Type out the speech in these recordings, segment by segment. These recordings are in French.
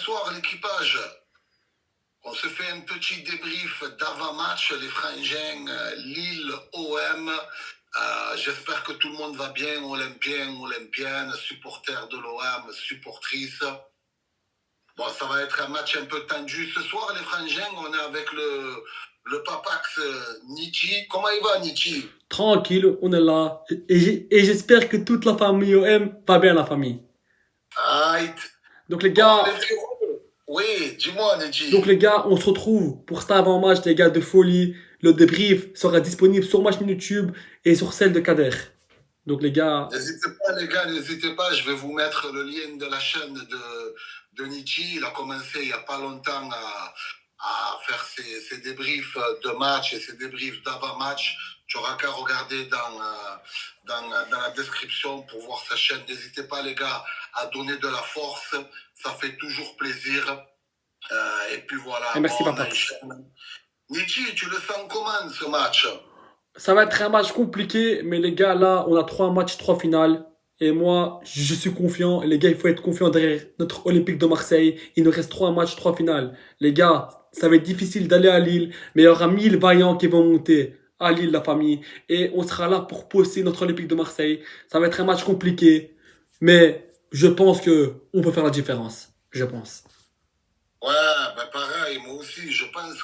soir, l'équipage, on se fait un petit débrief d'avant-match, les frangins, Lille, OM. J'espère que tout le monde va bien, Olympiens, Olympiennes, supporters de l'OM, supportrices. Bon, ça va être un match un peu tendu ce soir, les frangins. On est avec le papax Nietzsche. Comment il va, Nietzsche? Tranquille, on est là. Et j'espère que toute la famille OM va bien, la famille. Aïe. Donc les Bon, les gars, frérots. Oui, dis-moi, Nietzsche. on se retrouve pour cet avant-match, les gars, de folie. Le débrief sera disponible sur ma chaîne YouTube et sur celle de Kader. Donc les gars, N'hésitez pas, les gars, n'hésitez pas. Je vais vous mettre le lien de la chaîne de Nietzsche. Il a commencé il n'y a pas longtemps à faire ses débriefs de match et ses débriefs d'avant-match. Tu n'auras qu'à regarder dans la description pour voir sa chaîne. N'hésitez pas, les gars, à donner de la force. Ça fait toujours plaisir. Et puis voilà. et merci Bon, on Papax. enchaîne. Nietzsche, tu le sens comment ce match? Ça va être un match compliqué, mais les gars, là, on a 3 matchs, 3 finales. Et moi, je suis confiant. Et les gars, il faut être confiant derrière notre Olympique de Marseille. Il nous reste 3 matchs, 3 finales. Les gars, ça va être difficile d'aller à Lille, mais il y aura 1000 vaillants qui vont monter à Lille, la famille. Et on sera là pour pousser notre Olympique de Marseille. Ça va être un match compliqué, mais je pense que on peut faire la différence. Je pense. Ouais, ben pareil, moi aussi, je pense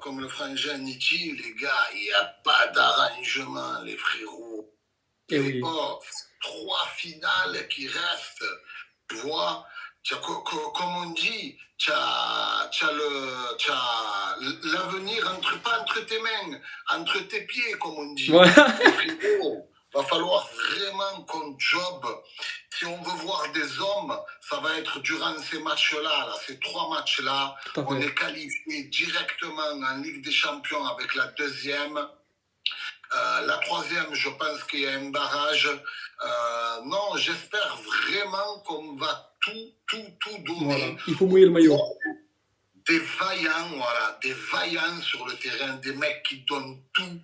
comme le frangin Nietzsche, les gars, il n'y a pas d'arrangement, les frérots. Et C'est oui. pas 3 finales qui restent, tu vois. Comme on dit, tu as l'avenir pas entre tes mains, entre tes pieds, comme on dit. Voilà. Les frérots, va falloir vraiment qu'on job. Si on veut voir des hommes, ça va être durant ces matchs-là, là, ces 3 matchs-là. Tout à On fait. est qualifié directement en Ligue des Champions avec la deuxième. La troisième, je pense qu'il y a un barrage. Non, j'espère vraiment qu'on va tout donner. Voilà. Il faut mouiller le maillot. Des vaillants, voilà, des vaillants sur le terrain, des mecs qui donnent tout,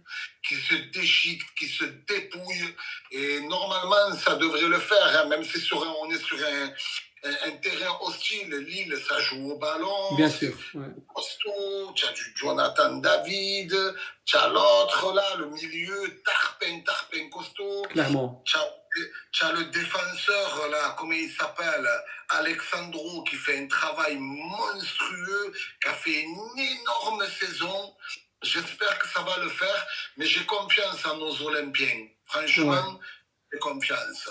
qui se déchiquent, qui se dépouillent. Et normalement, ça devrait le faire, hein, même si on est sur un terrain hostile. Lille, ça joue au ballon. Bien sûr. Ouais. Costaud, tu as du Jonathan David, tu as l'autre là, le milieu, Tarpin costaud. Clairement. Tu as le défenseur là, comment il s'appelle, Alexandro, qui fait un travail monstrueux, qui a fait une énorme saison. J'espère que ça va le faire, mais j'ai confiance en nos Olympiens. Franchement, Ouais. j'ai confiance.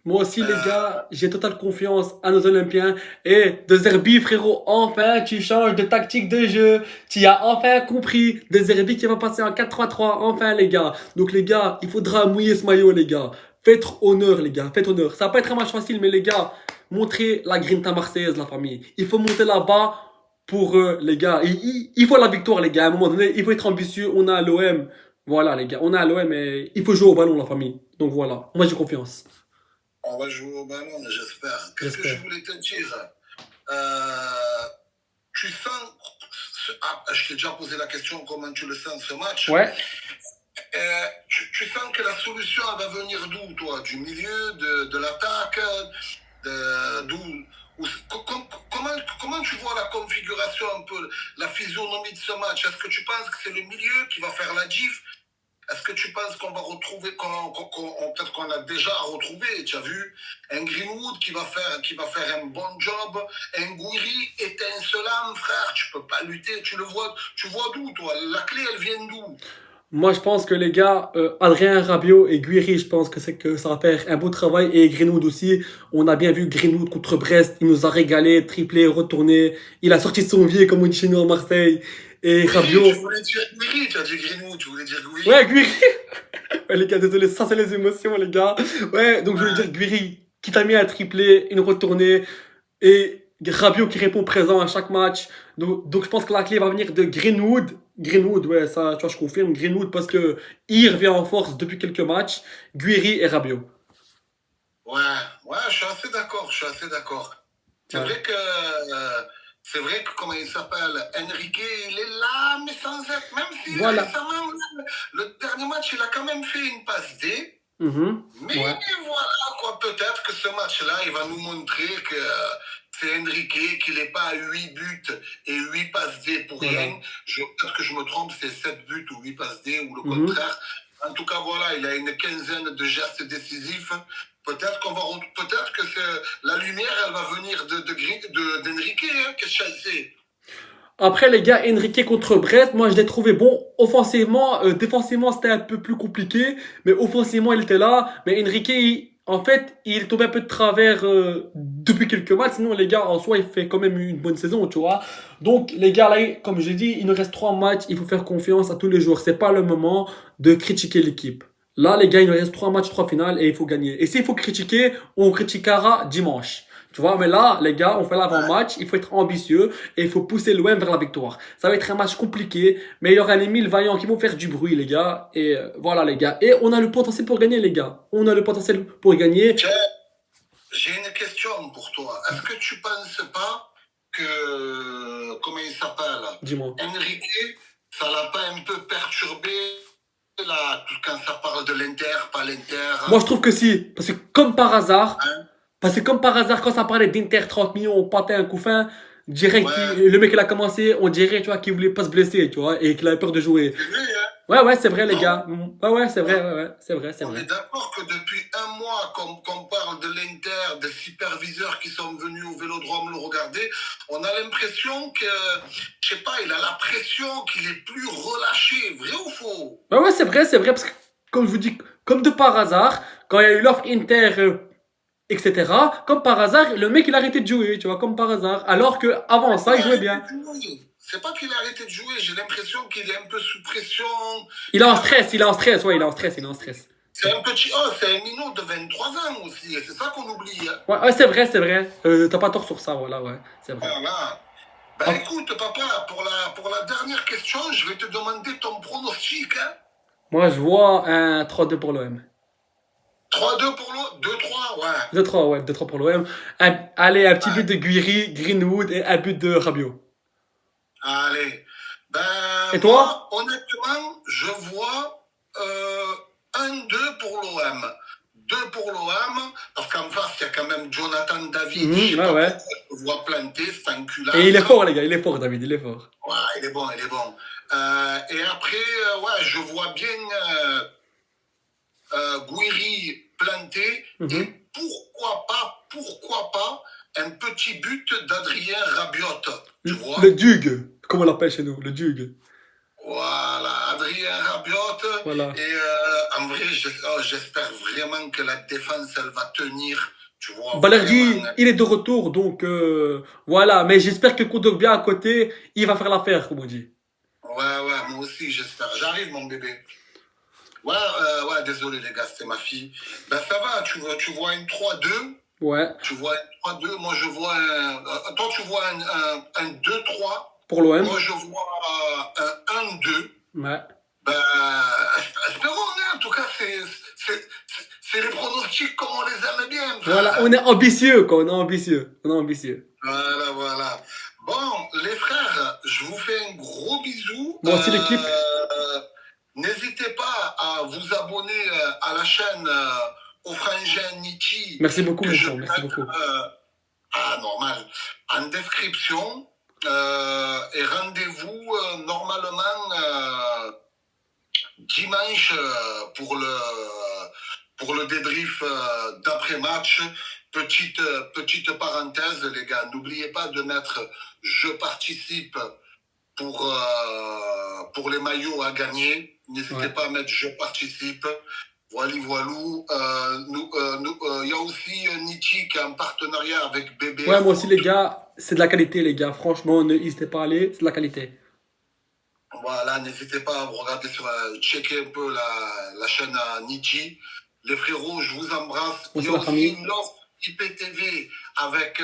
Moi aussi, les gars, j'ai totale confiance à nos Olympiens. Et De Zerbi, frérot, enfin, tu changes de tactique de jeu. Tu as enfin compris. De Zerbi qui va passer en 4-3-3. Enfin, les gars. Donc, les gars, il faudra mouiller ce maillot, les gars. Faites honneur, les gars. Faites honneur. Ça va pas être un match facile, mais les gars, montrez la grinta marseillaise, la famille. Il faut monter là-bas pour les gars. Il faut la victoire, les gars. À un moment donné, il faut être ambitieux. On a l'OM. Voilà, les gars. On a l'OM, mais il faut jouer au ballon, la famille. Donc, voilà. Moi, j'ai confiance. On va jouer au ballon, j'espère. Qu'est-ce que je voulais te dire? Tu sens... je t'ai déjà posé la question, comment tu le sens ce match? Ouais. Tu sens que la solution elle va venir d'où, toi? Du milieu, de l'attaque, d'où? Comment tu vois la configuration un peu, la physionomie de ce match? Est-ce que tu penses que c'est le milieu qui va faire la diff? Est-ce que tu penses qu'on va retrouver, peut-être qu'on l'a déjà retrouvé, tu as vu, un Greenwood qui va faire un bon job, un Gouiri étincelant, frère, tu peux pas lutter, tu vois d'où, toi? La clé, elle vient d'où? Moi, je pense que les gars, Adrien Rabiot et Guiri, je pense que ça va faire un beau travail. Et Greenwood aussi. On a bien vu Greenwood contre Brest. Il nous a régalé, triplé, retourné. Il a sorti de son vie, comme on dit chez nous à Marseille. Et Oui, Rabiot. tu voulais dire Gouiri, tu as dit Greenwood, tu voulais dire Gouiri. Ouais, Guiri. Ouais, les gars, désolé, ça c'est les émotions, les gars. Ouais, donc je voulais dire Guiri, qui t'a mis un triplé, une retournée. Et Rabiot qui répond présent à chaque match. Donc je pense que la clé va venir de Greenwood. Greenwood, ouais, ça, tu vois, je confirme. Greenwood parce que il revient en force depuis quelques matchs. Guiri et Rabiot. Ouais, je suis assez d'accord. C'est Ouais. vrai que, comment il s'appelle, Enrique, il est là, mais sans être, même si Voilà. récemment, le dernier match, il a quand même fait une passe D. Mhm. Mais Ouais. voilà, quoi, peut-être que ce match-là, il va nous montrer que c'est Enrique, qu'il n'est pas à 8 buts et 8 passes D pour Voilà. rien. Peut-être que je me trompe, c'est 7 buts ou 8 passes D ou le Mhm. contraire. En tout cas, voilà, il a une quinzaine de gestes décisifs. Peut-être que la lumière, elle va venir d'Enrique, hein, qu'est-ce que je sais. Après, les gars, Enrique contre Brest, moi je l'ai trouvé bon offensivement. Défensivement, c'était un peu plus compliqué. Mais offensivement, il était là. Mais Enrique, en fait, il tombait un peu de travers depuis quelques matchs. Sinon, les gars, en soi, il fait quand même une bonne saison, tu vois. Donc, les gars, là, comme je dis, il nous reste 3 matchs. Il faut faire confiance à tous les joueurs. C'est pas le moment de critiquer l'équipe. Là, les gars, il nous reste 3 matchs, 3 finales et il faut gagner. Et s'il faut critiquer, on critiquera dimanche. Tu vois, mais là, les gars, on fait l'avant-match, il faut être ambitieux et il faut pousser l'OM vers la victoire. Ça va être un match compliqué, mais il y aura les 1000 vaillants qui vont faire du bruit, les gars. Et voilà, les gars. Et on a le potentiel pour gagner, les gars. On a le potentiel pour gagner. Tiens, j'ai une question pour toi. Est-ce que tu penses pas que, comment il s'appelle, Dis-moi. Enrique, ça l'a pas un peu perturbé là, quand ça parle de l'Inter, pas l'Inter, Moi, je trouve que si. Parce que comme par hasard, hein? quand ça parlait d'Inter 30 millions, on pâtait un coup fin, direct, Ouais, le mec, il a commencé, on dirait, tu vois, qu'il voulait pas se blesser, tu vois, et qu'il avait peur de jouer. c'est vrai, hein? Ouais, c'est vrai, les Non? gars. Ouais, c'est vrai, On, c'est vrai, c'est on vrai. est d'accord que depuis un mois qu'on parle de l'Inter, des superviseurs qui sont venus au Vélodrome le regarder, on a l'impression que, je sais pas, il a la pression, qu'il est plus relâché. Vrai ou faux? C'est vrai, parce que, comme je vous dis, comme de par hasard, quand il y a eu l'offre Inter, etc., comme par hasard, le mec, il a arrêté de jouer, tu vois, comme par hasard. Alors que avant ça, Il il a jouait arrêté bien. de jouer. C'est pas qu'il a arrêté de jouer, j'ai l'impression qu'il est un peu sous pression. Il est en stress, ouais, il est en stress. C'est un petit. Oh, c'est un minot de 23 ans aussi, et c'est ça qu'on oublie, hein. Ouais, c'est vrai. T'as pas tort sur ça, voilà, ouais, c'est vrai. Voilà. Ben Ah, écoute, papa, pour la dernière question, je vais te demander ton pronostic, hein. moi, je vois un 3-2 pour l'OM. 3-2 pour l'autre, 2-3, ouais. 2-3, ouais, 2-3 pour l'OM. Allez, un petit but Ouais. de Guiri, Greenwood et un but de Rabiot. Allez. Ben, Et toi? moi, honnêtement, je vois 1-2 pour l'OM. 2 pour l'OM, parce qu'en face, il y a quand même Jonathan David. Je Mhm, sais ouais, pas ouais. pourquoi je le vois planter, c'est un Et il est culasse. fort, les gars, il est fort, David, il est fort. Ouais, il est bon, il est bon. Et après, ouais, je vois bien Guiri planté. Et Mhm. pourquoi pas, un petit but d'Adrien Rabiot, tu Le vois? Dug, comme on l'appelle chez nous, le Dug. Voilà, Adrien Rabiot. Voilà. Et en vrai, j'espère vraiment que la défense, elle va tenir. Tu vois, vraiment, Balerdi, hein. il est de retour, donc voilà. Mais j'espère que Kondogbia à côté, il va faire l'affaire, comme on dit. Ouais, moi aussi, j'espère. J'arrive, mon bébé. Ouais, ouais, désolé, les gars, c'était ma fille. Ben, ça va, tu vois une 3-2. Ouais, Tu vois un 3-2. Moi, je vois un. Toi, tu vois un 2-3. pour l'OM. Moi, je vois un 1-2. Ouais. Ben, espérons, hein. En tout cas, c'est les pronostics comme on les aime bien, frère, Voilà, on hein. est ambitieux, quoi. On est ambitieux. On est ambitieux. Voilà. Bon, les frères, je vous fais un gros bisou. Moi aussi, l'équipe. N'hésitez pas à vous abonner à la chaîne au frangin Nietzsche Merci beaucoup, que mon je sang. vais Merci mettre beaucoup. normal, en description. Et rendez-vous normalement dimanche pour le débrief d'après-match. Petite parenthèse, les gars, n'oubliez pas de mettre je participe pour les maillots à gagner. N'hésitez Ouais. pas à mettre je participe. Voilou. Il y a aussi Nietzsche qui est en partenariat avec Ouais, BBR moi aussi, Foot. les gars. C'est de la qualité, les gars. Franchement, n'hésitez pas à aller. C'est de la qualité. Voilà, n'hésitez pas à vous regarder checker un peu la chaîne à Nietzsche. Les frérots, je vous embrasse. Moi, Il y c'est a la aussi famille. une offre IPTV avec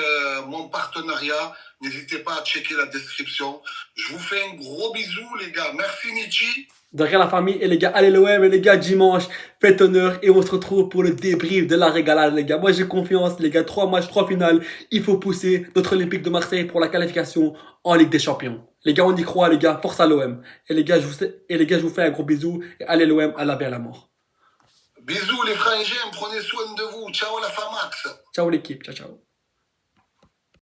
mon partenariat. N'hésitez pas à checker la description. Je vous fais un gros bisou, les gars. Merci, Nietzsche. Derrière la famille. Et les gars, allez l'OM. Et les gars, dimanche, faites honneur. Et on se retrouve pour le débrief de la régalade, les gars. Moi, j'ai confiance, les gars. 3 matchs, 3 finales. Il faut pousser notre Olympique de Marseille pour la qualification en Ligue des Champions. Les gars, on y croit, les gars. Force à l'OM. Et les gars, je vous fais un gros bisou. Et allez l'OM à la vie à la mort. Bisous, les frangins. Prenez soin de vous. Ciao, la Famax. Ciao l'équipe. Ciao, ciao.